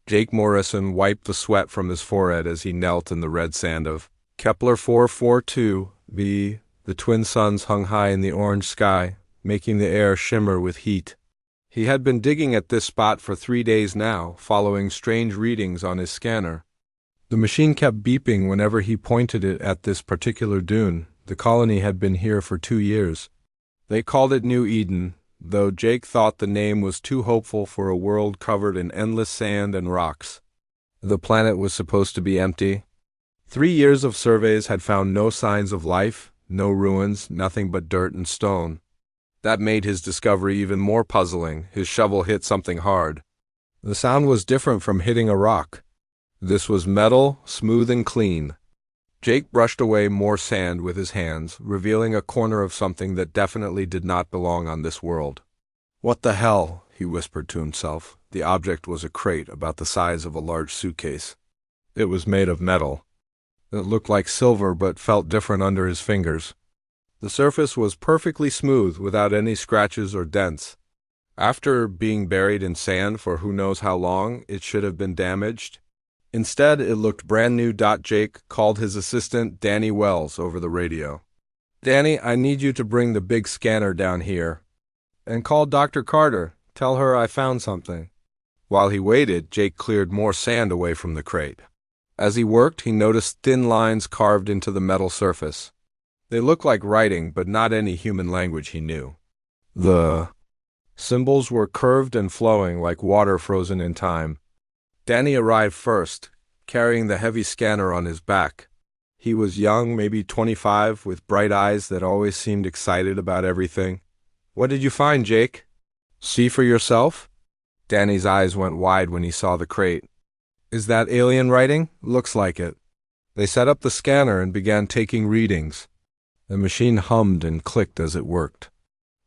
Jake Morrison wiped the sweat from his forehead as he knelt in the red sand of Kepler 442b. The twin suns hung high in the orange sky, making the air shimmer with heat. He had been digging at this spot for 3 days now, following strange readings on his scanner. The machine kept beeping whenever he pointed it at this particular dune. The colony had been here for 2 years. They called it New Eden, though Jake thought the name was too hopeful for a world covered in endless sand and rocks. The planet was supposed to be empty. 3 years of surveys had found no signs of life, no ruins, nothing but dirt and stone. That made his discovery even more puzzling. His shovel hit something hard. The sound was different from hitting a rock. This was metal, smooth and clean. Jake brushed away more sand with his hands, revealing a corner of something that definitely did not belong on this world. "What the hell?" he whispered to himself. The object was a crate about the size of a large suitcase. It was made of metal. It looked like silver but felt different under his fingers. The surface was perfectly smooth without any scratches or dents. After being buried in sand for who knows how long, it should have been damaged. Instead, it looked brand new. Jake called his assistant, Danny Wells, over the radio. "Danny, I need you to bring the big scanner down here. And call Dr. Carter. Tell her I found something." While he waited, Jake cleared more sand away from the crate. As he worked, he noticed thin lines carved into the metal surface. They looked like writing, but not any human language he knew. The symbols were curved and flowing like water frozen in time. Danny arrived first, carrying the heavy scanner on his back. He was young, maybe 25, with bright eyes that always seemed excited about everything. "What did you find, Jake?" "See for yourself?" Danny's eyes went wide when he saw the crate. "Is that alien writing?" "Looks like it." They set up the scanner and began taking readings. The machine hummed and clicked as it worked.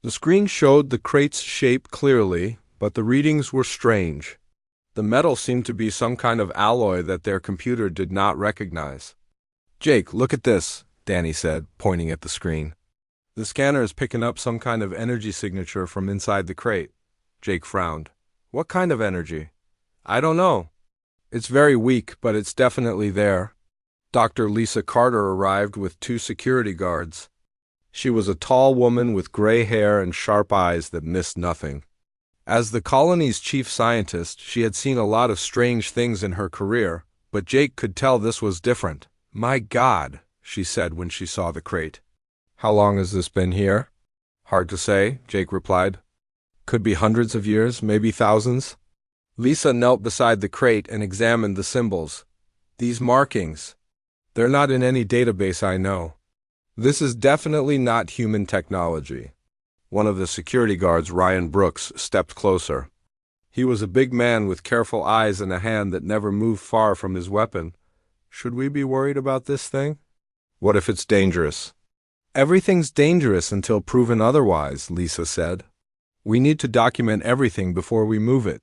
The screen showed the crate's shape clearly, but the readings were strange. The metal seemed to be some kind of alloy that their computer did not recognize. "Jake, look at this," Danny said, pointing at the screen. "The scanner is picking up some kind of energy signature from inside the crate." Jake frowned. "What kind of energy?" "I don't know. It's very weak, but it's definitely there." Dr. Lisa Carter arrived with 2 security guards. She was a tall woman with gray hair and sharp eyes that missed nothing. As the colony's chief scientist, she had seen a lot of strange things in her career, but Jake could tell this was different. "My God," she said when she saw the crate. "How long has this been here?" "Hard to say," Jake replied. "Could be hundreds of years, maybe thousands." Lisa knelt beside the crate and examined the symbols. "These markings. They're not in any database I know. This is definitely not human technology." One of the security guards, Ryan Brooks, stepped closer. He was a big man with careful eyes and a hand that never moved far from his weapon. "Should we be worried about this thing?" "What if it's dangerous?" "Everything's dangerous until proven otherwise," Lisa said. "We need to document everything before we move it."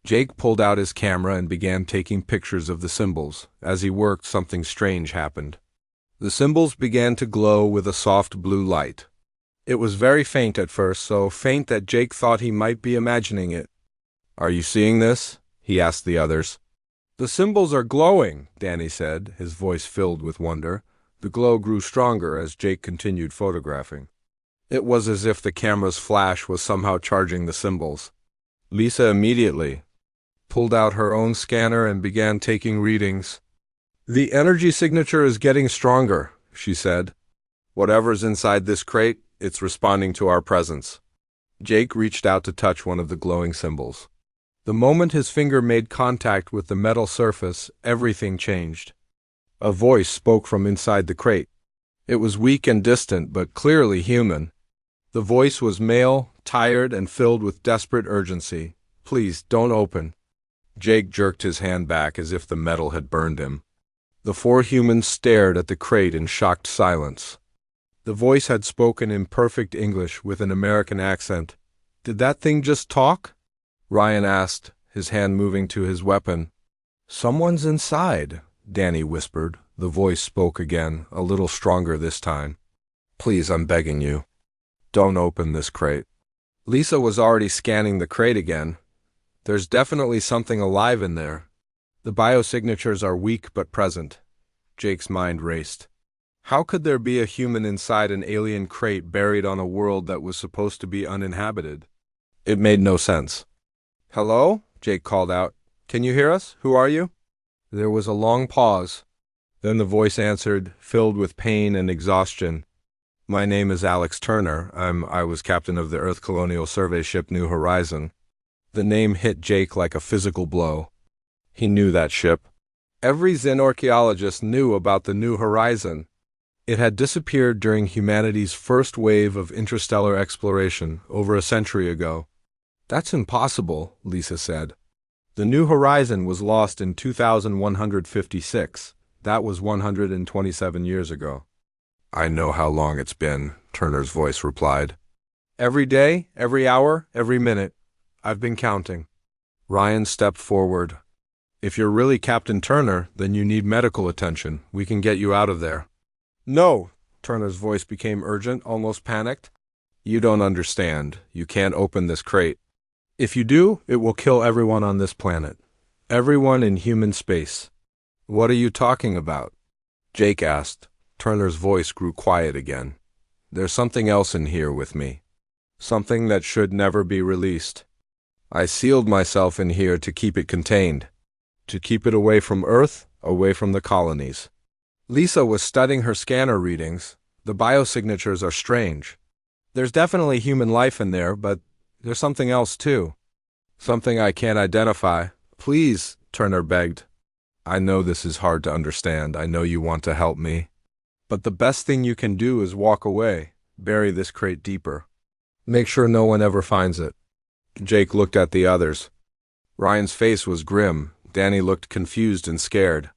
Jake pulled out his camera and began taking pictures of the symbols. As he worked, something strange happened. The symbols began to glow with a soft blue light. It was very faint at first, so faint that Jake thought he might be imagining it. "Are you seeing this?" he asked the others. "The symbols are glowing," Danny said, his voice filled with wonder. The glow grew stronger as Jake continued photographing. It was as if the camera's flash was somehow charging the symbols. Lisa immediately pulled out her own scanner and began taking readings. "The energy signature is getting stronger," she said. "Whatever's inside this crate, it's responding to our presence." Jake reached out to touch one of the glowing symbols. The moment his finger made contact with the metal surface, everything changed. A voice spoke from inside the crate. It was weak and distant, but clearly human. The voice was male, tired, and filled with desperate urgency. "Please, don't open." Jake jerked his hand back as if the metal had burned him. The 4 humans stared at the crate in shocked silence. The voice had spoken in perfect English with an American accent. "Did that thing just talk?" Ryan asked, his hand moving to his weapon. "Someone's inside," Danny whispered. The voice spoke again, a little stronger this time. "Please, I'm begging you. Don't open this crate." Lisa was already scanning the crate again. There's definitely something alive in there. The biosignatures are weak but present. Jake's mind raced. How could there be a human inside an alien crate buried on a world that was supposed to be uninhabited? It made no sense. "Hello?" Jake called out. "Can you hear us? Who are you?" There was a long pause. Then the voice answered, filled with pain and exhaustion. "My name is Alex Turner. I was captain of the Earth Colonial Survey ship New Horizon." The name hit Jake like a physical blow. He knew that ship. Every xenorchaeologist knew about the New Horizon. It had disappeared during humanity's first wave of interstellar exploration over a century ago. "That's impossible," Lisa said. "The New Horizon was lost in 2156. That was 127 years ago." "I know how long it's been," Turner's voice replied. "Every day, every hour, every minute. I've been counting." Ryan stepped forward. "If you're really Captain Turner, then you need medical attention. We can get you out of there." "No!" Turner's voice became urgent, almost panicked. "You don't understand. You can't open this crate. If you do, it will kill everyone on this planet. Everyone in human space." "What are you talking about?" Jake asked. Turner's voice grew quiet again. "There's something else in here with me. Something that should never be released. I sealed myself in here to keep it contained. To keep it away from Earth, away from the colonies." Lisa was studying her scanner readings. "The biosignatures are strange. There's definitely human life in there, but there's something else too. Something I can't identify." "Please," Turner begged. "I know this is hard to understand. I know you want to help me. But the best thing you can do is walk away. Bury this crate deeper. Make sure no one ever finds it." Jake looked at the others. Ryan's face was grim. Danny looked confused and scared.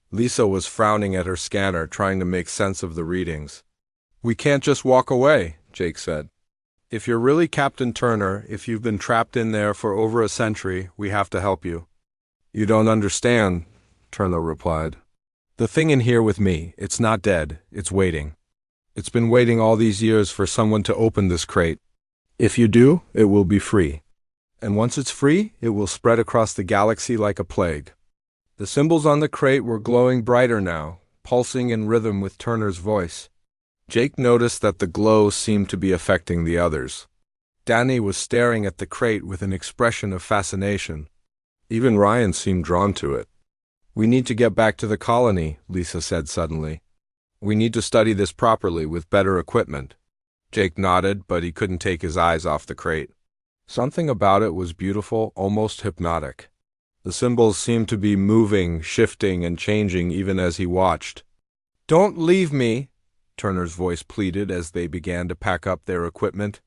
Lisa was frowning at her scanner, trying to make sense of the readings. "We can't just walk away," Jake said. "If you're really Captain Turner, if you've been trapped in there for over a century, we have to help you." "You don't understand," Turner replied. "The thing in here with me, it's not dead, it's waiting. It's been waiting all these years for someone to open this crate. If you do, it will be free. And once it's free, it will spread across the galaxy like a plague." The symbols on the crate were glowing brighter now, pulsing in rhythm with Turner's voice. Jake noticed that the glow seemed to be affecting the others. Danny was staring at the crate with an expression of fascination. Even Ryan seemed drawn to it. "We need to get back to the colony," Lisa said suddenly. "We need to study this properly with better equipment." Jake nodded, but he couldn't take his eyes off the crate. Something about it was beautiful, almost hypnotic. The symbols seemed to be moving, shifting, and changing even as he watched. "Don't leave me," Turner's voice pleaded as they began to pack up their equipment.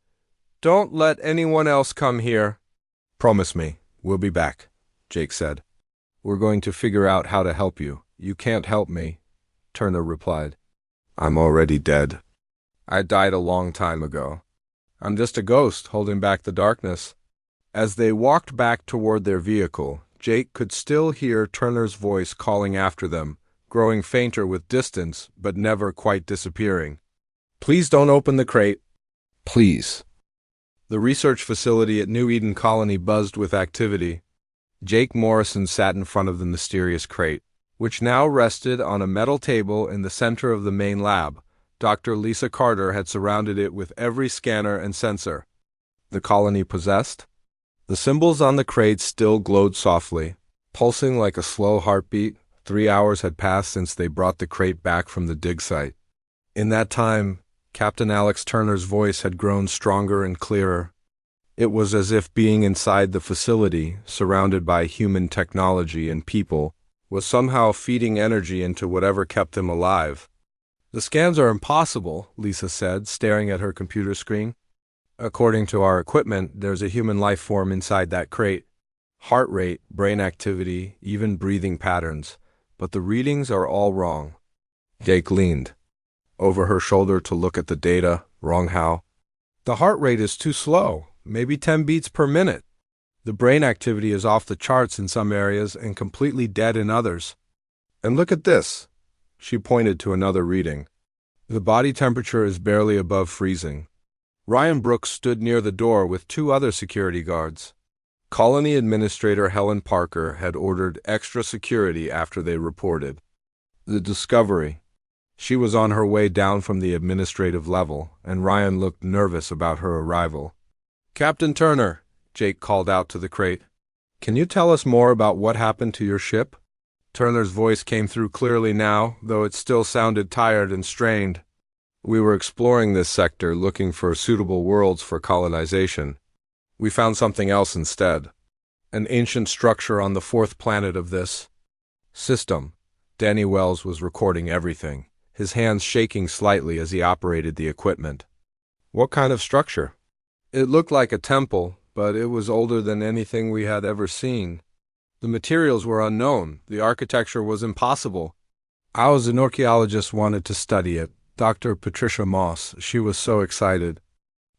"Don't let anyone else come here." "Promise me, we'll be back," Jake said. "We're going to figure out how to help you." "You can't help me," Turner replied. "I'm already dead. I died a long time ago. I'm just a ghost holding back the darkness." As they walked back toward their vehicle, Jake could still hear Turner's voice calling after them, growing fainter with distance, but never quite disappearing. "Please don't open the crate. Please." The research facility at New Eden Colony buzzed with activity. Jake Morrison sat in front of the mysterious crate, which now rested on a metal table in the center of the main lab. Dr. Lisa Carter had surrounded it with every scanner and sensor. The colony possessed? The symbols on the crate still glowed softly, pulsing like a slow heartbeat. 3 hours had passed since they brought the crate back from the dig site. In that time, Captain Alex Turner's voice had grown stronger and clearer. It was as if being inside the facility, surrounded by human technology and people, was somehow feeding energy into whatever kept them alive. "The scans are impossible," Lisa said, staring at her computer screen. "According to our equipment, there's a human life form inside that crate. Heart rate, brain activity, even breathing patterns. But the readings are all wrong." Jake leaned over her shoulder to look at the data. "Wrong how?" "The heart rate is too slow, maybe 10 beats per minute. The brain activity is off the charts in some areas and completely dead in others. And look at this." She pointed to another reading. "The body temperature is barely above freezing." Ryan Brooks stood near the door with 2 other security guards. Colony Administrator Helen Parker had ordered extra security after they reported the discovery. She was on her way down from the administrative level, and Ryan looked nervous about her arrival. "Captain Turner," Jake called out to the crate. "Can you tell us more about what happened to your ship?" Turner's voice came through clearly now, though it still sounded tired and strained. "We were exploring this sector looking for suitable worlds for colonization. We found something else instead. An ancient structure on the fourth planet of this system." Danny Wells was recording everything, his hands shaking slightly as he operated the equipment. "What kind of structure?" "It looked like a temple, but it was older than anything we had ever seen. The materials were unknown. The architecture was impossible. I was an archaeologist wanted to study it. Dr. Patricia Moss, she was so excited."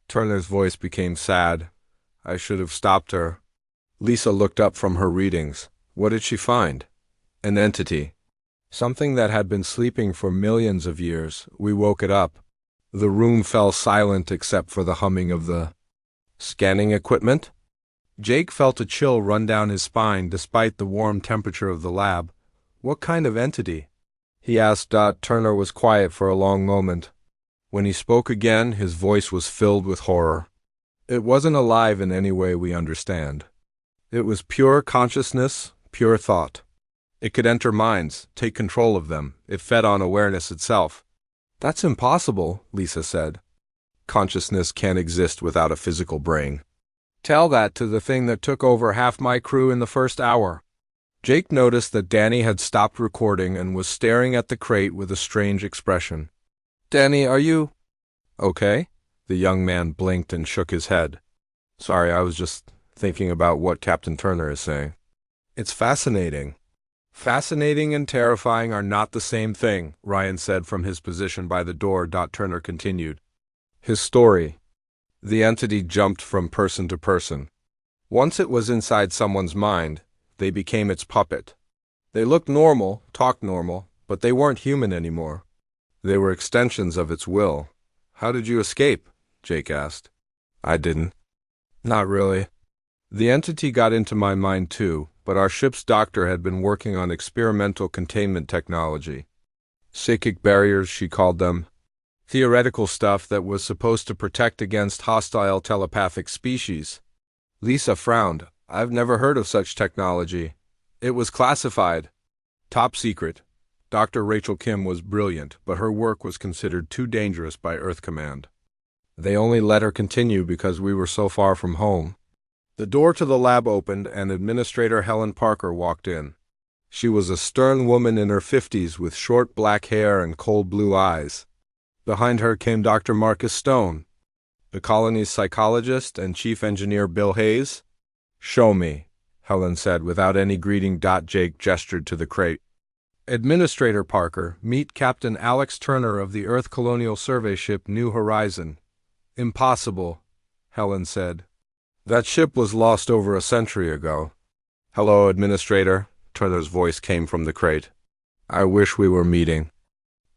Turner's voice became sad. "I should have stopped her." Lisa looked up from her readings. What did she find? An entity. Something that had been sleeping for millions of years. We woke it up. The room fell silent except for the humming of the scanning equipment. Jake felt a chill run down his spine despite the warm temperature of the lab. "What kind of entity?" he asked. Turner was quiet for a long moment. When he spoke again, his voice was filled with horror. "It wasn't alive in any way we understand. It was pure consciousness, pure thought. It could enter minds, take control of them. It fed on awareness itself." "That's impossible," Lisa said. "Consciousness can't exist without a physical brain." "Tell that to the thing that took over half my crew in the first hour." Jake noticed that Danny had stopped recording and was staring at the crate with a strange expression. "Danny, are you okay?" The young man blinked and shook his head. "Sorry, I was just thinking about what Captain Turner is saying." "It's fascinating." "Fascinating and terrifying are not the same thing," Ryan said from his position by the door. Turner continued his story. The entity jumped from person to person. Once it was inside someone's mind, they became its puppet. They looked normal, talked normal, but they weren't human anymore. They were extensions of its will. "How did you escape?" Jake asked. "I didn't." "Not really. The entity got into my mind too, but our ship's doctor had been working on experimental containment technology. Psychic barriers, she called them. Theoretical stuff that was supposed to protect against hostile telepathic species." Lisa frowned. "I've never heard of such technology. It was classified. Top secret." Dr. Rachel Kim was brilliant, but her work was considered too dangerous by Earth Command. They only let her continue because we were so far from home. The door to the lab opened and Administrator Helen Parker walked in. She was a stern woman in her 50s with short black hair and cold blue eyes. Behind her came Dr. Marcus Stone, the colony's psychologist, and Chief Engineer Bill Hayes. "Show me," Helen said without any greeting. Jake gestured to the crate. "Administrator Parker, meet Captain Alex Turner of the Earth Colonial Survey ship New Horizon." "Impossible," Helen said. "That ship was lost over a century ago." "Hello, Administrator," Turner's voice came from the crate. "I wish we were meeting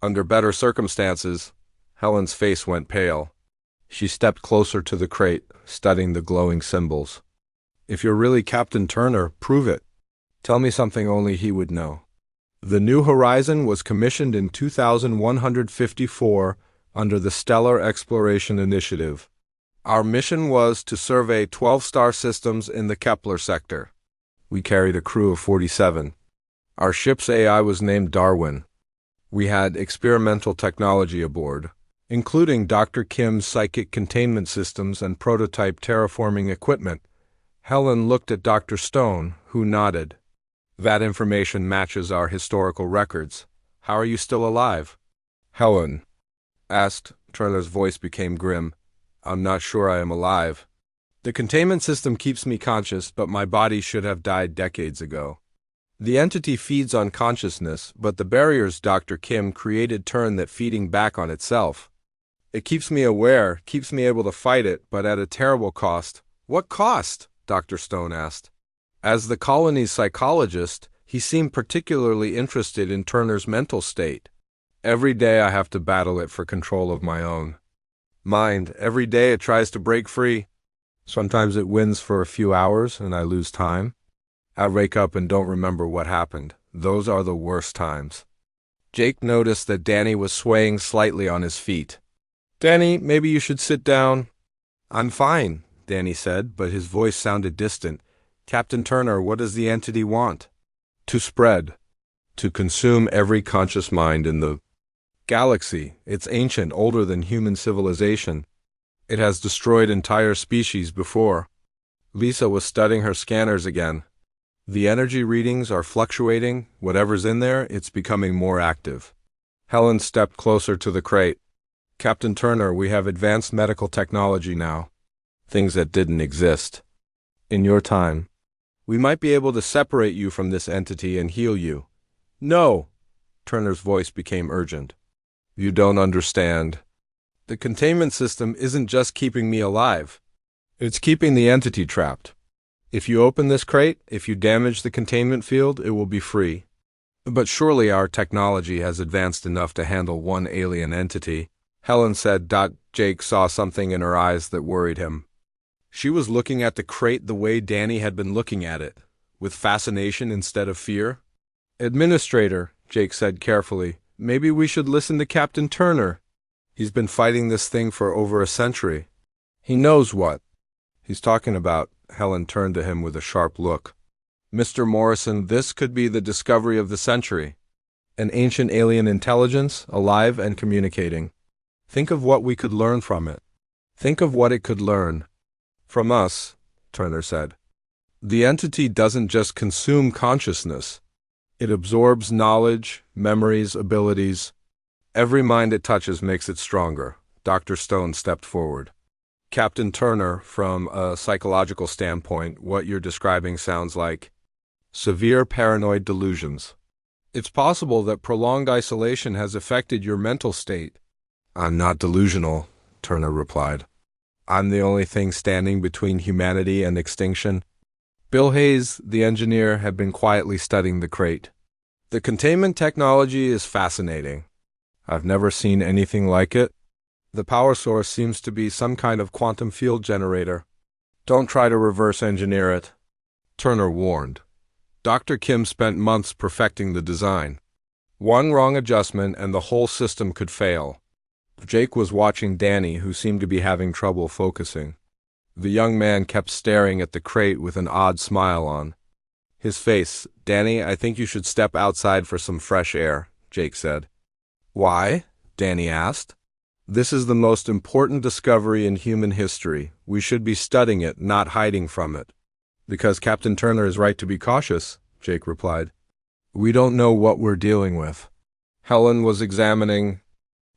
under better circumstances." Helen's face went pale. She stepped closer to the crate, studying the glowing symbols. "If you're really Captain Turner, prove it. Tell me something only he would know." The New Horizon was commissioned in 2154 under the Stellar Exploration Initiative. Our mission was to survey 12 star systems in the Kepler sector. We carried a crew of 47. Our ship's AI was named Darwin. We had experimental technology aboard, including Dr. Kim's psychic containment systems and prototype terraforming equipment. Helen looked at Dr. Stone, who nodded. "That information matches our historical records. How are you still alive?" Helen asked. Turner's voice became grim. "I'm not sure I am alive. The containment system keeps me conscious, but my body should have died decades ago. The entity feeds on consciousness, but the barriers Dr. Kim created turn that feeding back on itself. It keeps me aware, keeps me able to fight it, but at a terrible cost." "What cost?" Dr. Stone asked. As the colony's psychologist, he seemed particularly interested in Turner's mental state. "Every day I have to battle it for control of my own mind. Every day it tries to break free." Sometimes it wins for a few hours and I lose time. I wake up and don't remember what happened. Those are the worst times. Jake noticed that Danny was swaying slightly on his feet. Danny, maybe you should sit down. I'm fine, Danny said, but his voice sounded distant. Captain Turner, what does the entity want? To spread. To consume every conscious mind in the galaxy. It's ancient, older than human civilization. It has destroyed entire species before. Lisa was studying her scanners again. The energy readings are fluctuating. Whatever's in there, it's becoming more active. Helen stepped closer to the crate. Captain Turner, we have advanced medical technology now. Things that didn't exist. In your time. We might be able to separate you from this entity and heal you. No! Turner's voice became urgent. You don't understand. The containment system isn't just keeping me alive. It's keeping the entity trapped. If you open this crate, if you damage the containment field, it will be free. But surely our technology has advanced enough to handle one alien entity. Helen said. Jake saw something in her eyes that worried him. She was looking at the crate the way Danny had been looking at it, with fascination instead of fear. Administrator, Jake said carefully, maybe we should listen to Captain Turner. He's been fighting this thing for over a century. He knows what he's talking about. Helen turned to him with a sharp look. Mr. Morrison, this could be the discovery of the century. An ancient alien intelligence, alive and communicating. Think of what we could learn from it. Think of what it could learn. From us, Turner said. The entity doesn't just consume consciousness. It absorbs knowledge, memories, abilities. Every mind it touches makes it stronger. Dr. Stone stepped forward. Captain Turner, from a psychological standpoint, what you're describing sounds like severe paranoid delusions. It's possible that prolonged isolation has affected your mental state. I'm not delusional, Turner replied. I'm the only thing standing between humanity and extinction. Bill Hayes, the engineer, had been quietly studying the crate. The containment technology is fascinating. I've never seen anything like it. The power source seems to be some kind of quantum field generator. Don't try to reverse engineer it, Turner warned. Dr. Kim spent months perfecting the design. One wrong adjustment and the whole system could fail. Jake was watching Danny, who seemed to be having trouble focusing. The young man kept staring at the crate with an odd smile on his face. Danny, I think you should step outside for some fresh air, Jake said. Why? Danny asked. This is the most important discovery in human history. We should be studying it, not hiding from it. Because Captain Turner is right to be cautious, Jake replied. We don't know what we're dealing with. Helen was examining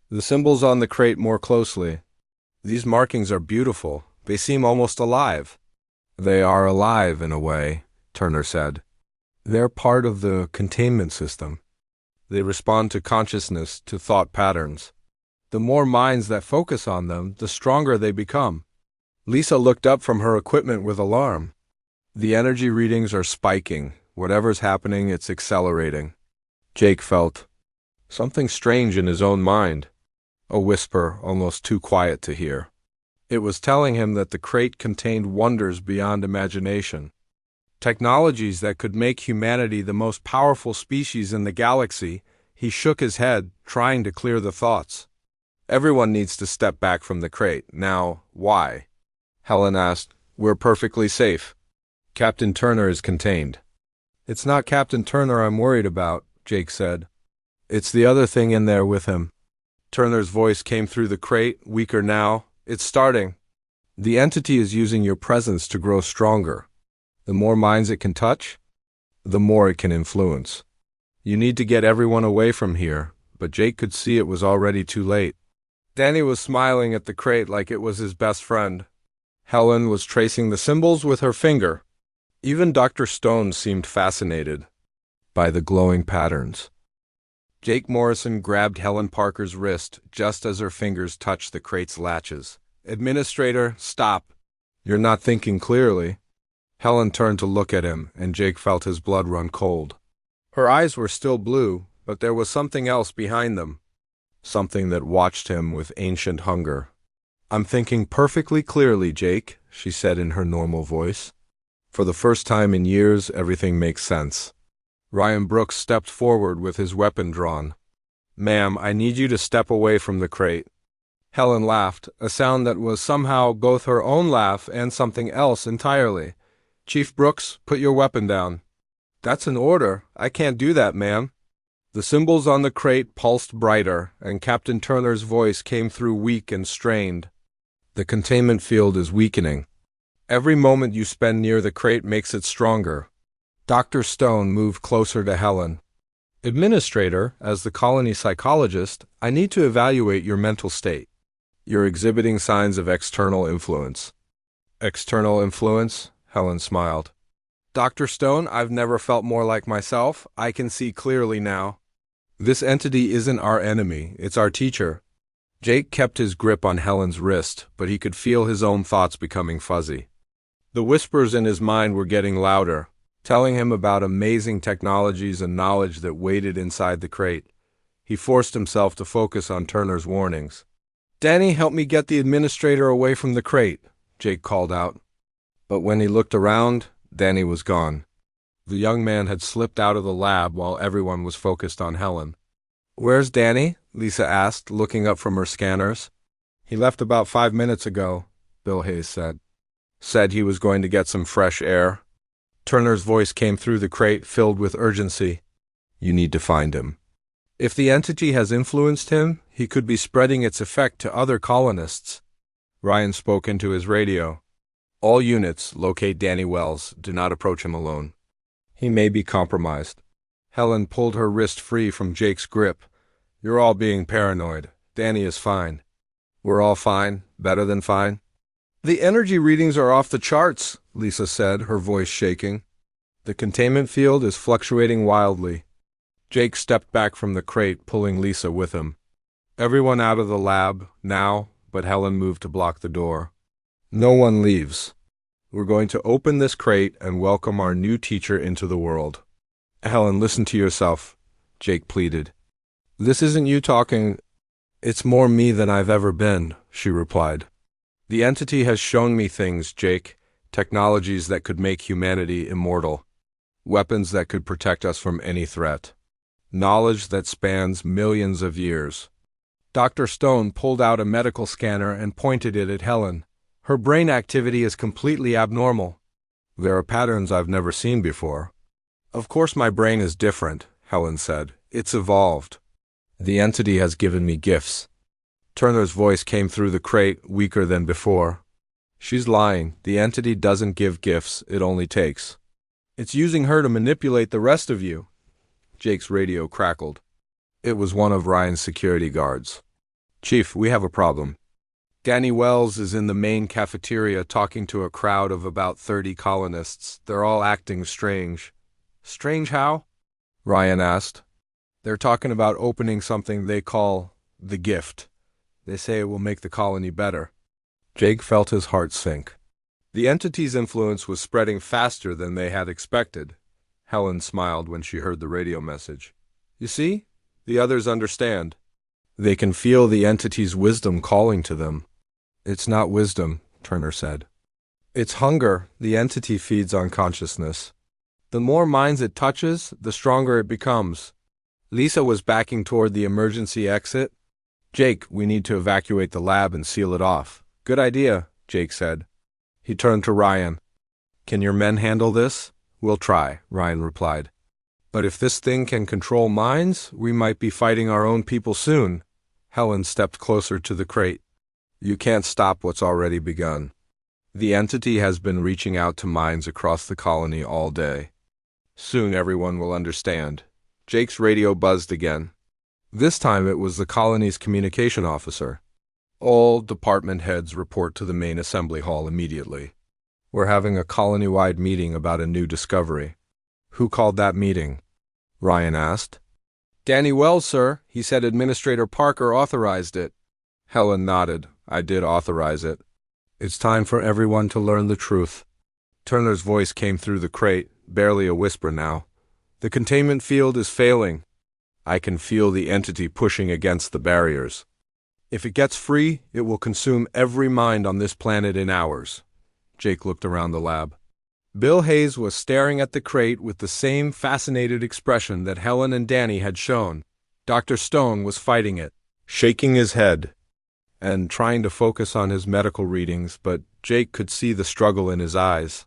the symbols on the crate more closely. These markings are beautiful. They seem almost alive. They are alive in a way, Turner said. They're part of the containment system. They respond to consciousness, to thought patterns. The more minds that focus on them, the stronger they become. Lisa looked up from her equipment with alarm. The energy readings are spiking. Whatever's happening, it's accelerating. Jake felt something strange in his own mind. A whisper, almost too quiet to hear. It was telling him that the crate contained wonders beyond imagination. Technologies that could make humanity the most powerful species in the galaxy. He shook his head, trying to clear the thoughts. Everyone needs to step back from the crate. Now, why? Helen asked. We're perfectly safe. Captain Turner is contained. It's not Captain Turner I'm worried about, Jake said. It's the other thing in there with him. Turner's voice came through the crate, weaker now. It's starting. The entity is using your presence to grow stronger. The more minds it can touch, the more it can influence. You need to get everyone away from here, but Jake could see it was already too late. Danny was smiling at the crate like it was his best friend. Helen was tracing the symbols with her finger. Even Dr. Stone seemed fascinated by the glowing patterns. Jake Morrison grabbed Helen Parker's wrist just as her fingers touched the crate's latches. Administrator, stop. You're not thinking clearly. Helen turned to look at him, and Jake felt his blood run cold. Her eyes were still blue, but there was something else behind them. Something that watched him with ancient hunger. I'm thinking perfectly clearly, Jake, she said in her normal voice. For the first time in years, everything makes sense. Ryan Brooks stepped forward with his weapon drawn. "Ma'am, I need you to step away from the crate." Helen laughed, a sound that was somehow both her own laugh and something else entirely. "Chief Brooks, put your weapon down." "That's an order. I can't do that, ma'am." The symbols on the crate pulsed brighter, and Captain Turner's voice came through weak and strained. "The containment field is weakening. Every moment you spend near the crate makes it stronger." Dr. Stone moved closer to Helen. "Administrator, as the colony psychologist, I need to evaluate your mental state. You're exhibiting signs of external influence." "External influence?" Helen smiled. "Dr. Stone, I've never felt more like myself. I can see clearly now. This entity isn't our enemy, it's our teacher." Jake kept his grip on Helen's wrist, but he could feel his own thoughts becoming fuzzy. The whispers in his mind were getting louder, telling him about amazing technologies and knowledge that waited inside the crate. He forced himself to focus on Turner's warnings. "Danny, help me get the administrator away from the crate," Jake called out. But when he looked around, Danny was gone. The young man had slipped out of the lab while everyone was focused on Helen. "Where's Danny?" Lisa asked, looking up from her scanners. "He left about 5 minutes ago," Bill Hayes said. "Said he was going to get some fresh air." Turner's voice came through the crate, filled with urgency. "You need to find him. If the entity has influenced him, he could be spreading its effect to other colonists." Ryan spoke into his radio. "All units, locate Danny Wells. Do not approach him alone. He may be compromised." Helen pulled her wrist free from Jake's grip. "You're all being paranoid. Danny is fine." "We're all fine? Better than fine?" "The energy readings are off the charts," Lisa said, her voice shaking. "The containment field is fluctuating wildly." Jake stepped back from the crate, pulling Lisa with him. "Everyone out of the lab, now," but Helen moved to block the door. "No one leaves. We're going to open this crate and welcome our new teacher into the world." "Helen, listen to yourself," Jake pleaded. "This isn't you talking. It's more me than I've ever been," she replied. "The entity has shown me things, Jake, technologies that could make humanity immortal, weapons that could protect us from any threat, knowledge that spans millions of years." Dr. Stone pulled out a medical scanner and pointed it at Helen. "Her brain activity is completely abnormal. There are patterns I've never seen before." "Of course my brain is different," Helen said. "It's evolved. The entity has given me gifts." Turner's voice came through the crate, weaker than before. "She's lying. The entity doesn't give gifts, it only takes. It's using her to manipulate the rest of you." Jake's radio crackled. It was one of Ryan's security guards. "Chief, we have a problem. Danny Wells is in the main cafeteria talking to a crowd of about 30 colonists. They're all acting strange." "Strange how?" Ryan asked. "They're talking about opening something they call the gift. They say it will make the colony better." Jake felt his heart sink. The entity's influence was spreading faster than they had expected. Helen smiled when she heard the radio message. "You see? The others understand. They can feel the entity's wisdom calling to them." "It's not wisdom," Turner said. "It's hunger. The entity feeds on consciousness. The more minds it touches, the stronger it becomes." Lisa was backing toward the emergency exit. "Jake, we need to evacuate the lab and seal it off." "Good idea," Jake said. He turned to Ryan. "Can your men handle this?" "We'll try," Ryan replied. "But if this thing can control minds, we might be fighting our own people soon." Helen stepped closer to the crate. "You can't stop what's already begun. The entity has been reaching out to minds across the colony all day. Soon everyone will understand." Jake's radio buzzed again. This time it was the colony's communication officer. "All department heads report to the main assembly hall immediately. We're having a colony-wide meeting about a new discovery." "Who called that meeting?" Ryan asked. "Danny Wells, sir. He said Administrator Parker authorized it." Helen nodded. "I did authorize it. It's time for everyone to learn the truth." Turner's voice came through the crate, barely a whisper now. "The containment field is failing. I can feel the entity pushing against the barriers. If it gets free, it will consume every mind on this planet in hours. Jake looked around the lab. Bill Hayes was staring at the crate with the same fascinated expression that Helen and Danny had shown. Dr. Stone was fighting it, shaking his head and trying to focus on his medical readings, but Jake could see the struggle in his eyes.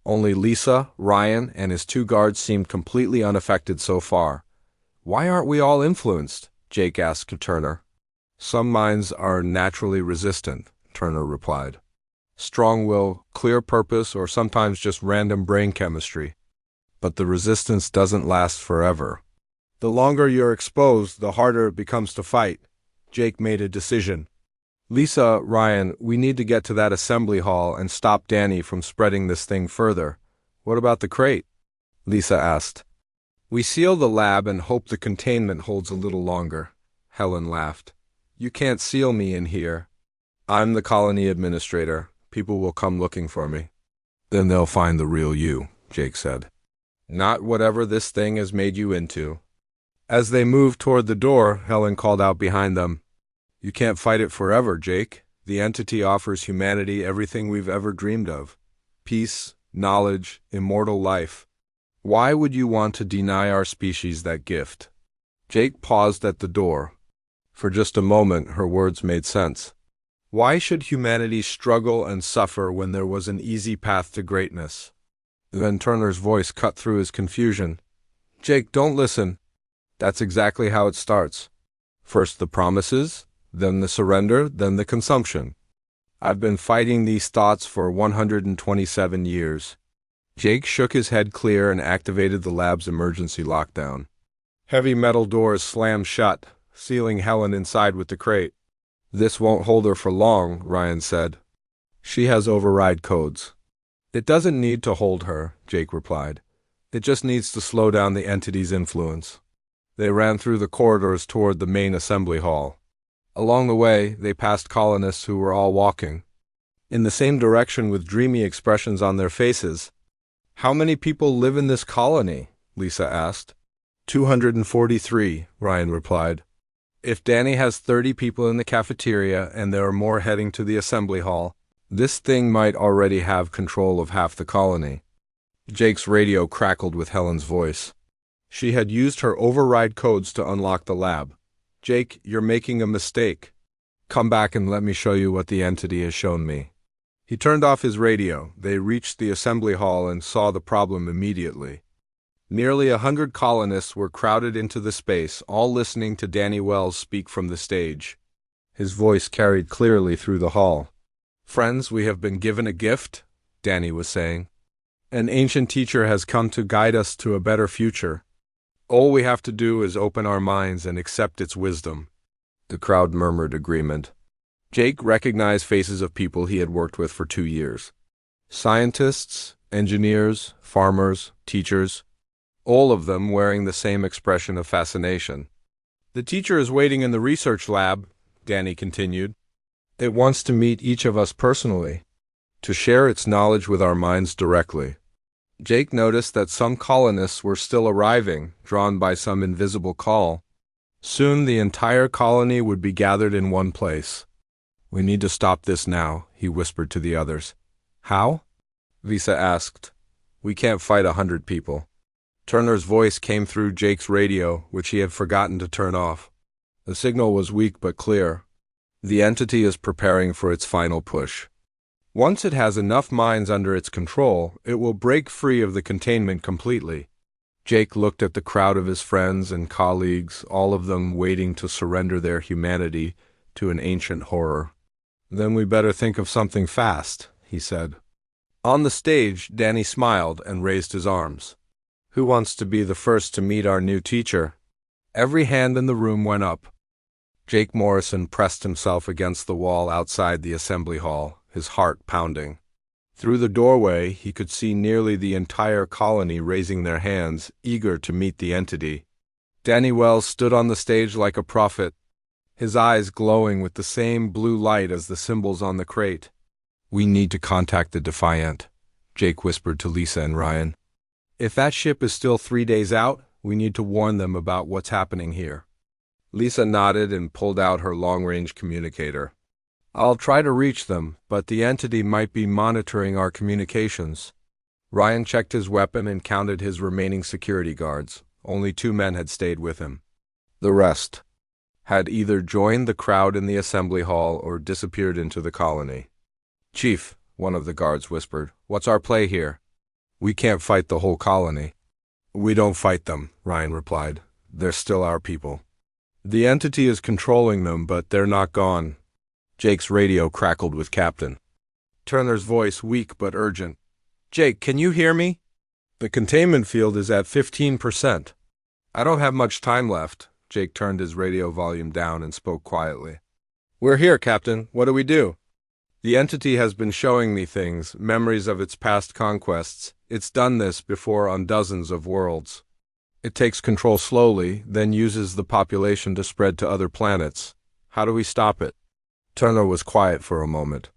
Only Lisa, Ryan, and his two guards seemed completely unaffected so far. "Why aren't we all influenced?" Jake asked Turner. "Some minds are naturally resistant," Turner replied. "Strong will, clear purpose, or sometimes just random brain chemistry. But the resistance doesn't last forever. The longer you're exposed, the harder it becomes to fight." Jake made a decision. "Lisa, Ryan, we need to get to that assembly hall and stop Danny from spreading this thing further." "What about the crate?" Lisa asked. "We seal the lab and hope the containment holds a little longer." Helen laughed. "You can't seal me in here. I'm the colony administrator. People will come looking for me." "Then they'll find the real you," Jake said. "Not whatever this thing has made you into." As they moved toward the door, Helen called out behind them, "You can't fight it forever, Jake. The entity offers humanity everything we've ever dreamed of. Peace, knowledge, immortal life. Why would you want to deny our species that gift?" Jake paused at the door. For just a moment, her words made sense. Why should humanity struggle and suffer when there was an easy path to greatness? Then Turner's voice cut through his confusion. "Jake, don't listen. That's exactly how it starts. First the promises, then the surrender, then the consumption. I've been fighting these thoughts for 127 years. Jake shook his head clear and activated the lab's emergency lockdown. Heavy metal doors slammed shut, sealing Helen inside with the crate. "This won't hold her for long," Ryan said. "She has override codes." "It doesn't need to hold her," Jake replied. "It just needs to slow down the entity's influence." They ran through the corridors toward the main assembly hall. Along the way, they passed colonists who were all walking in the same direction with dreamy expressions on their faces. "How many people live in this colony?" Lisa asked. 243, Ryan replied. "If Danny has 30 people in the cafeteria and there are more heading to the assembly hall, this thing might already have control of half the colony." Jake's radio crackled with Helen's voice. She had used her override codes to unlock the lab. "Jake, you're making a mistake. Come back and let me show you what the entity has shown me." He turned off his radio. They reached the assembly hall and saw the problem immediately. Nearly 100 colonists were crowded into the space, all listening to Danny Wells speak from the stage. His voice carried clearly through the hall. "Friends, we have been given a gift," Danny was saying. "An ancient teacher has come to guide us to a better future. All we have to do is open our minds and accept its wisdom." The crowd murmured agreement. Jake recognized faces of people he had worked with for 2 years. Scientists, engineers, farmers, teachers, all of them wearing the same expression of fascination. "The teacher is waiting in the research lab," Danny continued. "It wants to meet each of us personally, to share its knowledge with our minds directly." Jake noticed that some colonists were still arriving, drawn by some invisible call. Soon the entire colony would be gathered in one place. "We need to stop this now," he whispered to the others. "How?" Lisa asked. "We can't fight 100 people." Turner's voice came through Jake's radio, which he had forgotten to turn off. The signal was weak but clear. "The entity is preparing for its final push. Once it has enough minds under its control, it will break free of the containment completely." Jake looked at the crowd of his friends and colleagues, all of them waiting to surrender their humanity to an ancient horror. "Then we better think of something fast," he said. On the stage, Danny smiled and raised his arms. "Who wants to be the first to meet our new teacher?" Every hand in the room went up. Jake Morrison pressed himself against the wall outside the assembly hall, his heart pounding. Through the doorway, he could see nearly the entire colony raising their hands, eager to meet the entity. Danny Wells stood on the stage like a prophet, his eyes glowing with the same blue light as the symbols on the crate. "We need to contact the Defiant," Jake whispered to Lisa and Ryan. "If that ship is still 3 days out, we need to warn them about what's happening here." Lisa nodded and pulled out her long-range communicator. I'll try to reach them, but the entity might be monitoring our communications. Ryan checked his weapon and counted his remaining security guards. Only 2 men had stayed with him. The rest had either joined the crowd in the assembly hall or disappeared into the colony. "Chief," one of the guards whispered, "what's our play here?" "We can't fight the whole colony." "We don't fight them," Ryan replied. "They're still our people. The entity is controlling them, but they're not gone." Jake's radio crackled with Captain Turner's voice, weak but urgent. "Jake, can you hear me? The containment field is at 15%. I don't have much time left." Jake turned his radio volume down and spoke quietly. "We're here, Captain. What do we do?" "The entity has been showing me things, memories of its past conquests. It's done this before on dozens of worlds. It takes control slowly, then uses the population to spread to other planets. How do we stop it?" Turner was quiet for a moment.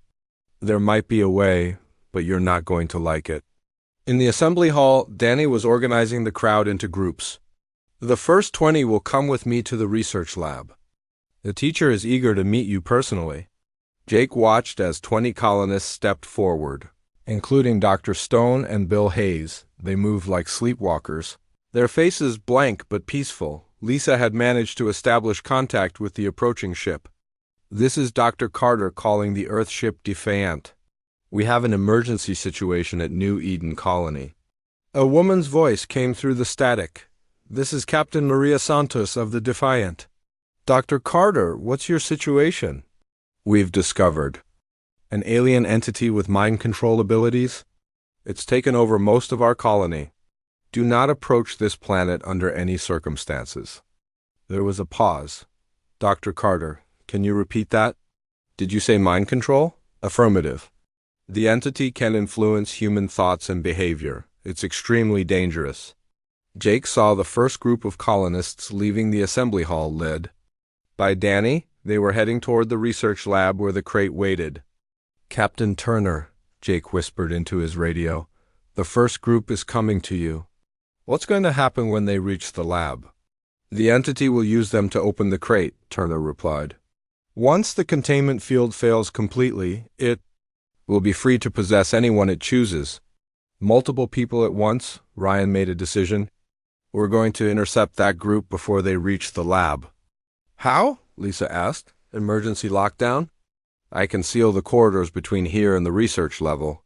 "There might be a way, but you're not going to like it." In the assembly hall, Danny was organizing the crowd into groups. "The first 20 will come with me to the research lab. The teacher is eager to meet you personally." Jake watched as 20 colonists stepped forward, including Dr. Stone and Bill Hayes. They moved like sleepwalkers, their faces blank but peaceful. Lisa had managed to establish contact with the approaching ship. "This is Dr. Carter calling the Earth ship Defiant. We have an emergency situation at New Eden Colony." A woman's voice came through the static. "This is Captain Maria Santos of the Defiant." "Dr. Carter, what's your situation?" "We've discovered an alien entity with mind control abilities. It's taken over most of our colony. Do not approach this planet under any circumstances." There was a pause. "Dr. Carter, can you repeat that?" "Did you say mind control?" "Affirmative. The entity can influence human thoughts and behavior. It's extremely dangerous." Jake saw the first group of colonists leaving the assembly hall, led by Danny. They were heading toward the research lab where the crate waited. "Captain Turner," Jake whispered into his radio, "the first group is coming to you." "What's going to happen when they reach the lab?" "The entity will use them to open the crate," Turner replied. "Once the containment field fails completely, it will be free to possess anyone it chooses." "Multiple people at once," Ryan made a decision. "We're going to intercept that group before they reach the lab." "How?" Lisa asked. "Emergency lockdown?" "I can seal the corridors between here and the research level."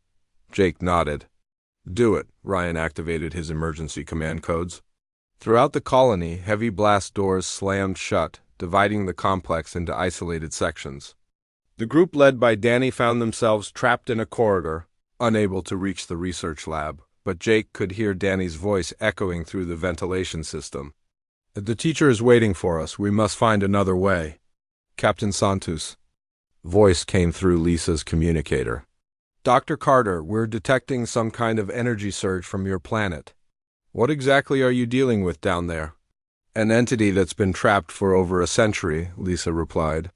Jake nodded. "Do it." Ryan activated his emergency command codes. Throughout the colony, heavy blast doors slammed shut, dividing the complex into isolated sections. The group led by Danny found themselves trapped in a corridor, unable to reach the research lab, but Jake could hear Danny's voice echoing through the ventilation system. "The teacher is waiting for us. We must find another way." "Captain Santos." Voice came through Lisa's communicator. "Dr. Carter, we're detecting some kind of energy surge from your planet. What exactly are you dealing with down there?" "An entity that's been trapped for over a century," Lisa replied.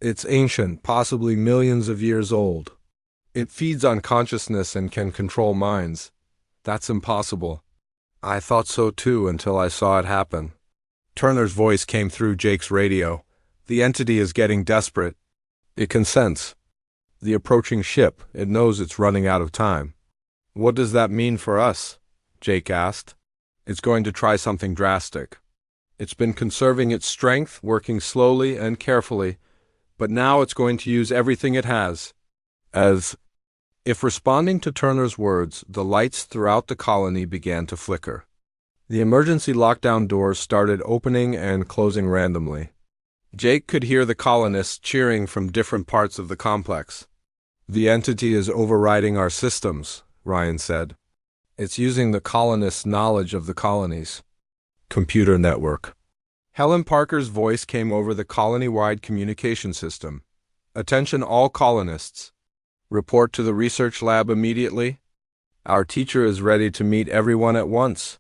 "It's ancient, possibly millions of years old. It feeds on consciousness and can control minds." "That's impossible." "I thought so too until I saw it happen." Turner's voice came through Jake's radio. "The entity is getting desperate. It can sense the approaching ship. It knows it's running out of time." "What does that mean for us?" Jake asked. "It's going to try something drastic. It's been conserving its strength, working slowly and carefully, but now it's going to use everything it has." If responding to Turner's words, the lights throughout the colony began to flicker. The emergency lockdown doors started opening and closing randomly. Jake could hear the colonists cheering from different parts of the complex. "The entity is overriding our systems," Ryan said. "It's using the colonists' knowledge of the colonies." Computer network. Helen Parker's voice came over the colony-wide communication system. "Attention all colonists. Report to the research lab immediately. Our teacher is ready to meet everyone at once."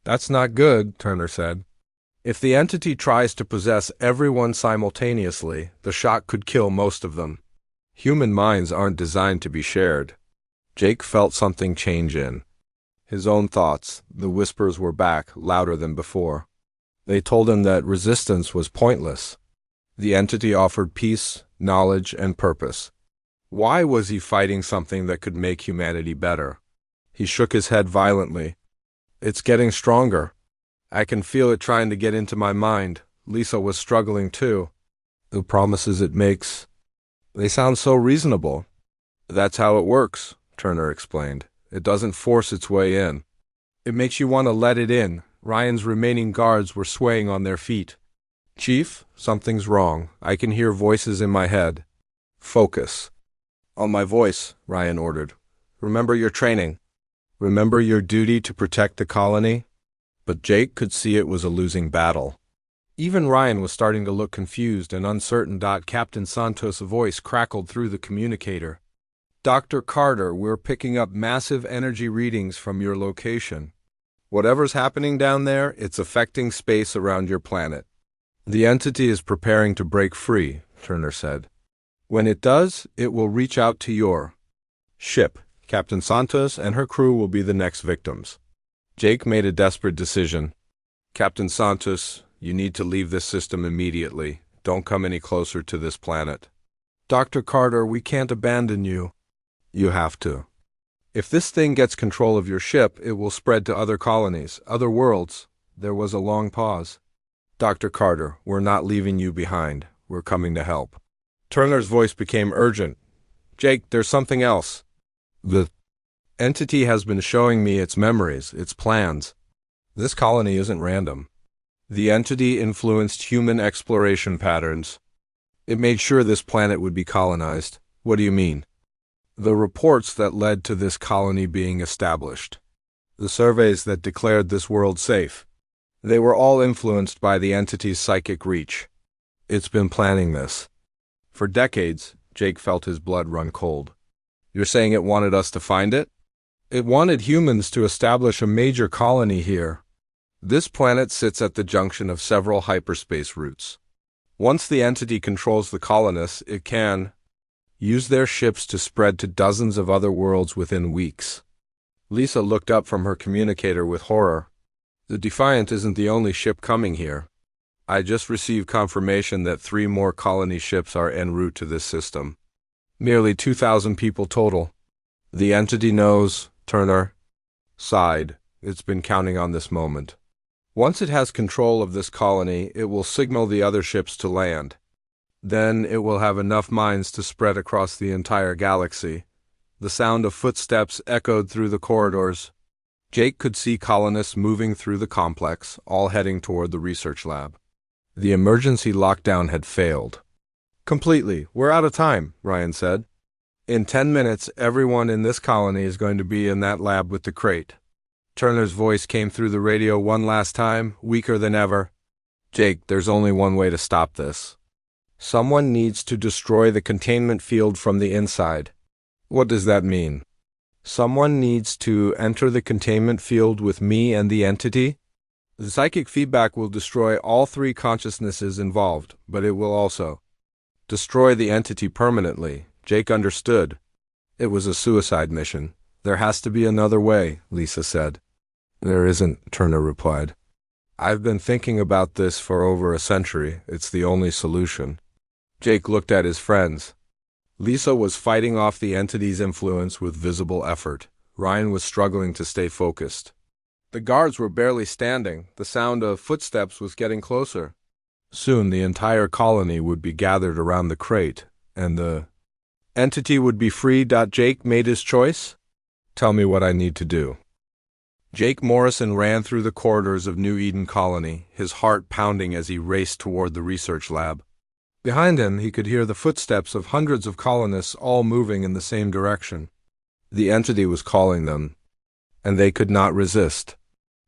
"That's not good," Turner said. "If the entity tries to possess everyone simultaneously, the shock could kill most of them. Human minds aren't designed to be shared." Jake felt something change in his own thoughts. The whispers were back, louder than before. They told him that resistance was pointless. The entity offered peace, knowledge, and purpose. Why was he fighting something that could make humanity better? He shook his head violently. It's getting stronger. I can feel it trying to get into my mind. Lisa was struggling too. The promises it makes, they sound so reasonable. That's how it works, Turner explained. It doesn't force its way in. It makes you want to let it in. Ryan's remaining guards were swaying on their feet. Chief, something's wrong. I can hear voices in my head. Focus. On my voice, Ryan ordered. Remember your training. Remember your duty to protect the colony? But Jake could see it was a losing battle. Even Ryan was starting to look confused and uncertain. Captain Santos' voice crackled through the communicator. Dr. Carter, we're picking up massive energy readings from your location. Whatever's happening down there, it's affecting space around your planet. The entity is preparing to break free, Turner said. When it does, it will reach out to your ship. Captain Santos and her crew will be the next victims. Jake made a desperate decision. Captain Santos, you need to leave this system immediately. Don't come any closer to this planet. Dr. Carter, we can't abandon you. You have to. If this thing gets control of your ship, it will spread to other colonies, other worlds. There was a long pause. Dr. Carter, we're not leaving you behind. We're coming to help. Turner's voice became urgent. Jake, there's something else. The entity has been showing me its memories, its plans. This colony isn't random. The entity influenced human exploration patterns. It made sure this planet would be colonized. What do you mean? The reports that led to this colony being established. The surveys that declared this world safe. They were all influenced by the entity's psychic reach. It's been planning this. For decades, Jake felt his blood run cold. You're saying it wanted us to find it? It wanted humans to establish a major colony here. This planet sits at the junction of several hyperspace routes. Once the entity controls the colonists, it can use their ships to spread to dozens of other worlds within weeks. Lisa looked up from her communicator with horror. The Defiant isn't the only ship coming here. I just received confirmation that 3 more colony ships are en route to this system. Nearly 2,000 people total. The entity knows, Turner sighed. It's been counting on this moment. Once it has control of this colony, it will signal the other ships to land. Then it will have enough minds to spread across the entire galaxy. The sound of footsteps echoed through the corridors. Jake could see colonists moving through the complex, all heading toward the research lab. The emergency lockdown had failed. Completely. We're out of time, Ryan said. In 10 minutes, everyone in this colony is going to be in that lab with the crate. Turner's voice came through the radio one last time, weaker than ever. Jake, there's only one way to stop this. Someone needs to destroy the containment field from the inside. What does that mean? Someone needs to enter the containment field with me and the entity? The psychic feedback will destroy all 3 consciousnesses involved, but it will also destroy the entity permanently. Jake understood. It was a suicide mission. There has to be another way, Lisa said. There isn't, Turner replied. I've been thinking about this for over a century. It's the only solution. Jake looked at his friends. Lisa was fighting off the entity's influence with visible effort. Ryan was struggling to stay focused. The guards were barely standing. The sound of footsteps was getting closer. Soon the entire colony would be gathered around the crate, and the entity would be free. Jake made his choice. Tell me what I need to do. Jake Morrison ran through the corridors of New Eden Colony, his heart pounding as he raced toward the research lab. Behind him, he could hear the footsteps of hundreds of colonists all moving in the same direction. The entity was calling them, and they could not resist.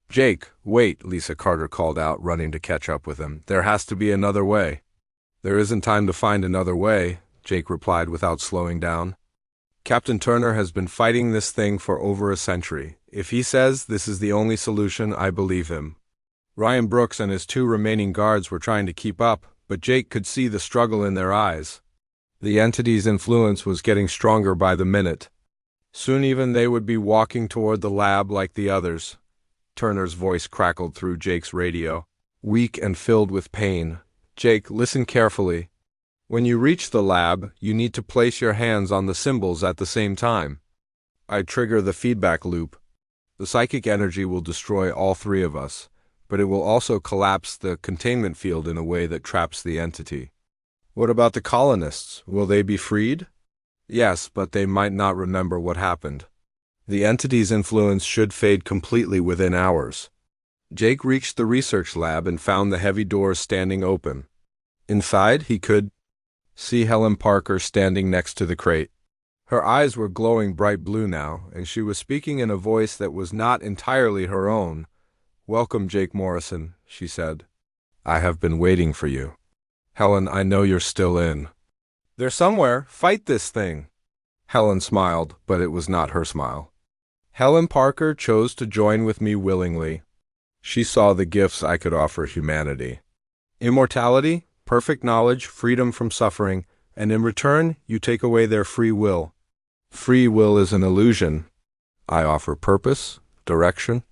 Jake, wait, Lisa Carter called out, running to catch up with him. There has to be another way. There isn't time to find another way, Jake replied without slowing down. Captain Turner has been fighting this thing for over a century. If he says this is the only solution, I believe him. Ryan Brooks and his 2 remaining guards were trying to keep up, but Jake could see the struggle in their eyes. The entity's influence was getting stronger by the minute. Soon even they would be walking toward the lab like the others. Turner's voice crackled through Jake's radio, weak and filled with pain. Jake, listen carefully. When you reach the lab, you need to place your hands on the symbols at the same time. I trigger the feedback loop. The psychic energy will destroy all three of us, but it will also collapse the containment field in a way that traps the entity. What about the colonists? Will they be freed? Yes, but they might not remember what happened. The entity's influence should fade completely within hours. Jake reached the research lab and found the heavy doors standing open. Inside, he could see Helen Parker standing next to the crate. Her eyes were glowing bright blue now, and she was speaking in a voice that was not entirely her own. "Welcome, Jake Morrison," she said. "I have been waiting for you. Helen, I know you're still in. They're somewhere. Fight this thing." Helen smiled, but it was not her smile. Helen Parker chose to join with me willingly. She saw the gifts I could offer humanity. Immortality, perfect knowledge, freedom from suffering, and in return, you take away their free will. Free will is an illusion. I offer purpose, direction,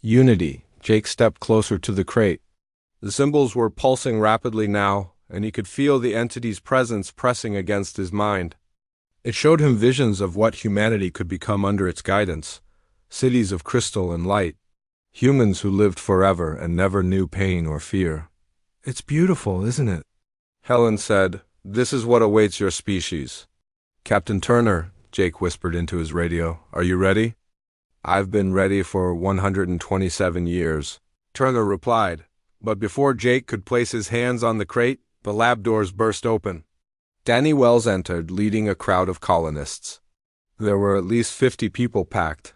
unity. Jake stepped closer to the crate. The symbols were pulsing rapidly now, and he could feel the entity's presence pressing against his mind. It showed him visions of what humanity could become under its guidance, cities of crystal and light, humans who lived forever and never knew pain or fear. "It's beautiful, isn't it?" Helen said, "This is what awaits your species." "Captain Turner," Jake whispered into his radio, "are you ready?" "I've been ready for 127 years," Turner replied. But before Jake could place his hands on the crate, the lab doors burst open. Danny Wells entered, leading a crowd of colonists. There were at least 50 people packed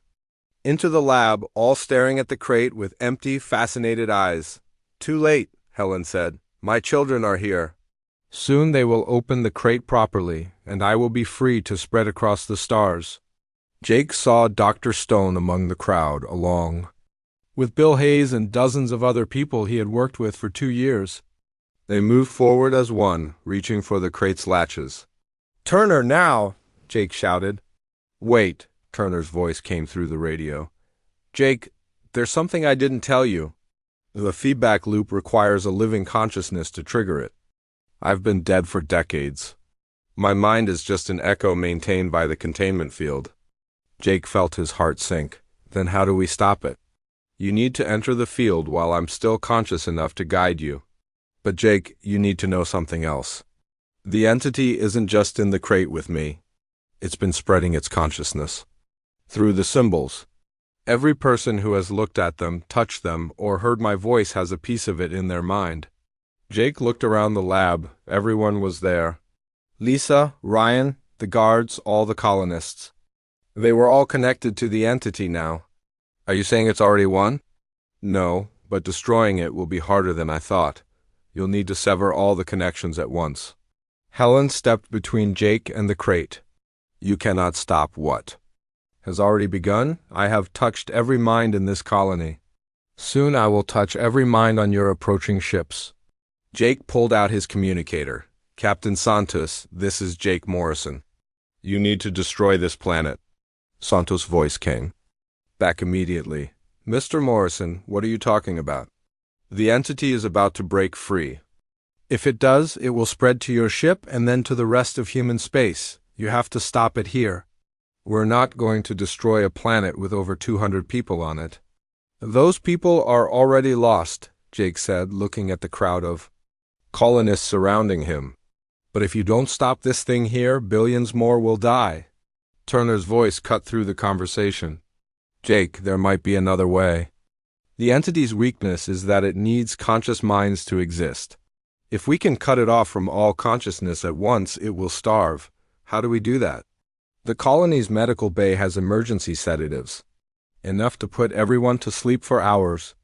into the lab, all staring at the crate with empty, fascinated eyes. "Too late," Helen said. "My children are here. Soon they will open the crate properly, and I will be free to spread across the stars." Jake saw Dr. Stone among the crowd, along with Bill Hayes and dozens of other people he had worked with for 2 years. They moved forward as one, reaching for the crate's latches. "Turner, now!" Jake shouted. "Wait," Turner's voice came through the radio. "Jake, there's something I didn't tell you. The feedback loop requires a living consciousness to trigger it. I've been dead for decades. My mind is just an echo maintained by the containment field." Jake felt his heart sink. "Then how do we stop it?" "You need to enter the field while I'm still conscious enough to guide you. But Jake, you need to know something else. The entity isn't just in the crate with me. It's been spreading its consciousness through the symbols. Every person who has looked at them, touched them, or heard my voice has a piece of it in their mind." Jake looked around the lab. Everyone was there. Lisa, Ryan, the guards, all the colonists. They were all connected to the entity now. "Are you saying it's already won?" "No, but destroying it will be harder than I thought. You'll need to sever all the connections at once." Helen stepped between Jake and the crate. "You cannot stop what has already begun. I have touched every mind in this colony. Soon I will touch every mind on your approaching ships." Jake pulled out his communicator. "Captain Santos, this is Jake Morrison. You need to destroy this planet." Santos' voice came back immediately. "Mr. Morrison, what are you talking about?" "The entity is about to break free. If it does, it will spread to your ship and then to the rest of human space. You have to stop it here. We're not going to destroy a planet with over 200 people on it." "Those people are already lost," Jake said, looking at the crowd of colonists surrounding him. "But if you don't stop this thing here, billions more will die." Turner's voice cut through the conversation. "Jake, there might be another way. The entity's weakness is that it needs conscious minds to exist. If we can cut it off from all consciousness at once, it will starve. How do we do that?" "The colony's medical bay has emergency sedatives, enough to put everyone to sleep for hours.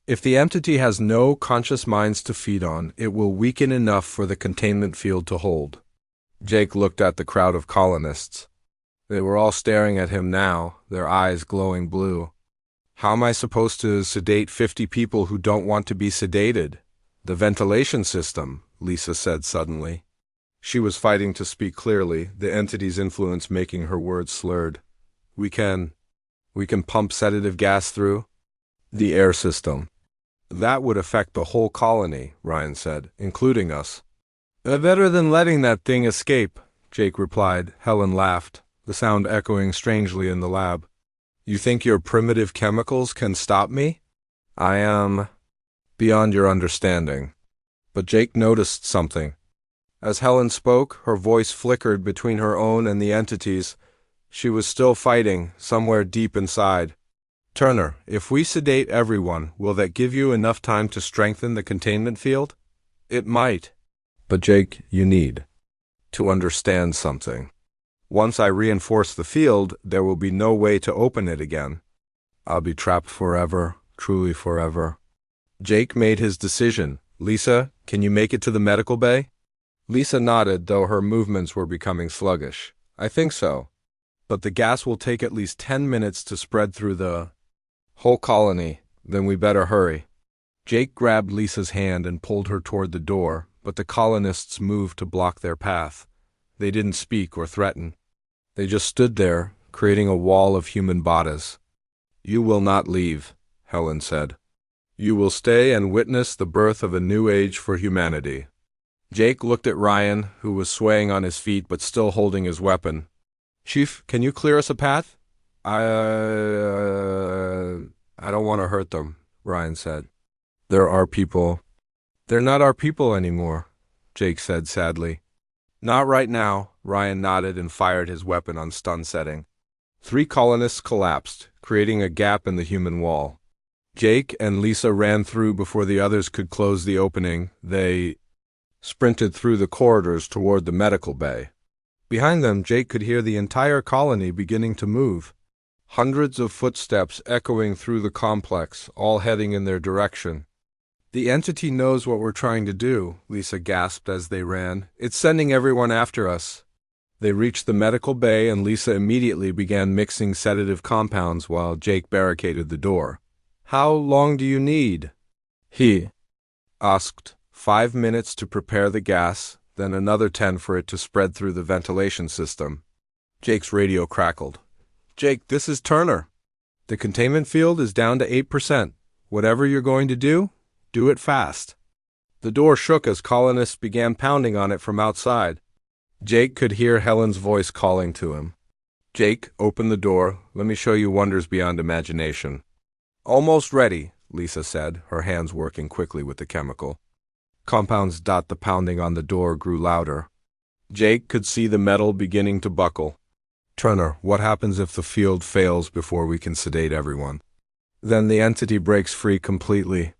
If the entity has no conscious minds to feed on, it will weaken enough for the containment field to hold." Jake looked at the crowd of colonists. They were all staring at him now, their eyes glowing blue. "How am I supposed to sedate 50 people who don't want to be sedated?" "The ventilation system," Lisa said suddenly. She was fighting to speak clearly, the entity's influence making her words slurred. We can pump sedative gas through?" "The air system." "That would affect the whole colony," Ryan said, "including us." Better than letting that thing escape, Jake replied. Helen laughed, the sound echoing strangely in the lab. You think your primitive chemicals can stop me? I am beyond your understanding. But Jake noticed something. As Helen spoke, her voice flickered between her own and the entity's. She was still fighting, somewhere deep inside. Turner, if we sedate everyone, will that give you enough time to strengthen the containment field? It might. But Jake, you need to understand something. Once I reinforce the field, there will be no way to open it again. I'll be trapped forever, truly forever. Jake made his decision. Lisa, can you make it to the medical bay? Lisa nodded, though her movements were becoming sluggish. I think so. But the gas will take at least 10 minutes to spread through the whole colony. Then we better hurry. Jake grabbed Lisa's hand and pulled her toward the door, but the colonists moved to block their path. They didn't speak or threaten. They just stood there, creating a wall of human bodies. You will not leave, Helen said. You will stay and witness the birth of a new age for humanity. Jake looked at Ryan, who was swaying on his feet but still holding his weapon. Chief, can you clear us a path? I don't want to hurt them, Ryan said. They're our people. They're not our people anymore, Jake said sadly. Not right now, Ryan nodded and fired his weapon on stun setting. 3 colonists collapsed, creating a gap in the human wall. Jake and Lisa ran through before the others could close the opening. They sprinted through the corridors toward the medical bay. Behind them, Jake could hear the entire colony beginning to move. Hundreds of footsteps echoing through the complex, all heading in their direction. The entity knows what we're trying to do, Lisa gasped as they ran. It's sending everyone after us. They reached the medical bay and Lisa immediately began mixing sedative compounds while Jake barricaded the door. How long do you need? He asked. 5 minutes to prepare the gas, then another 10 for it to spread through the ventilation system. Jake's radio crackled. Jake, this is Turner. The containment field is down to 8%. Whatever you're going to do it fast. The door shook as colonists began pounding on it from outside. Jake could hear Helen's voice calling to him. Jake, open the door. Let me show you wonders beyond imagination. Almost ready, Lisa said, her hands working quickly with the chemical. Compounds. The pounding on the door grew louder. Jake could see the metal beginning to buckle. Turner, what happens if the field fails before we can sedate everyone? Then the entity breaks free completely.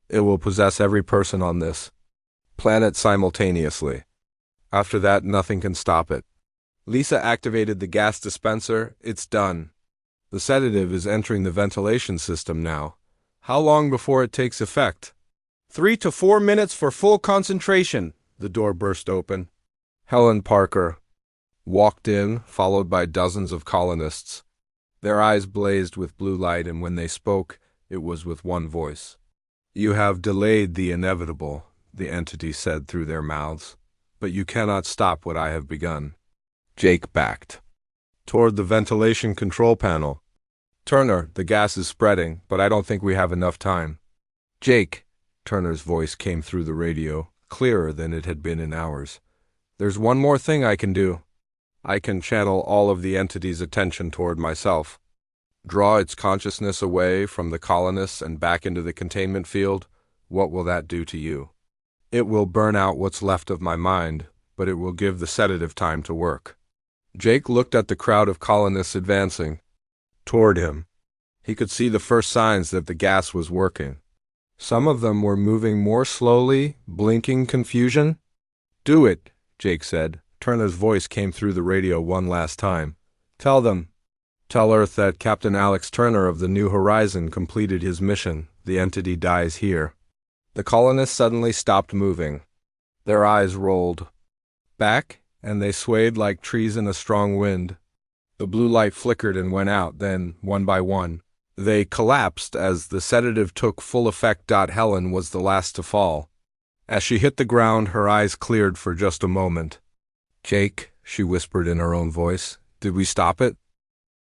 It will possess every person on this planet simultaneously. After that, nothing can stop it. Lisa activated the gas dispenser. It's done. The sedative is entering the ventilation system now. How long before it takes effect? 3 to 4 minutes for full concentration. The door burst open. Helen Parker walked in, followed by dozens of colonists. Their eyes blazed with blue light, and when they spoke, it was with one voice. You have delayed the inevitable, the entity said through their mouths, but you cannot stop what I have begun. Jake backed toward the ventilation control panel. Turner, the gas is spreading, but I don't think we have enough time. Jake, Turner's voice came through the radio, clearer than it had been in hours. There's one more thing I can do. I can channel all of the entity's attention toward myself. Draw its consciousness away from the colonists and back into the containment field. What will that do to you? It will burn out what's left of my mind, but it will give the sedative time to work. Jake looked at the crowd of colonists advancing toward him. He could see the first signs that the gas was working. Some of them were moving more slowly, blinking confusion. Do it, Jake said. Turner's voice came through the radio one last time. Tell Earth that Captain Alex Turner of the New Horizon completed his mission. The entity dies here. The colonists suddenly stopped moving. Their eyes rolled back, and they swayed like trees in a strong wind. The blue light flickered and went out, then, one by one, they collapsed as the sedative took full effect. Helen was the last to fall. As she hit the ground, her eyes cleared for just a moment. Jake, she whispered in her own voice, did we stop it?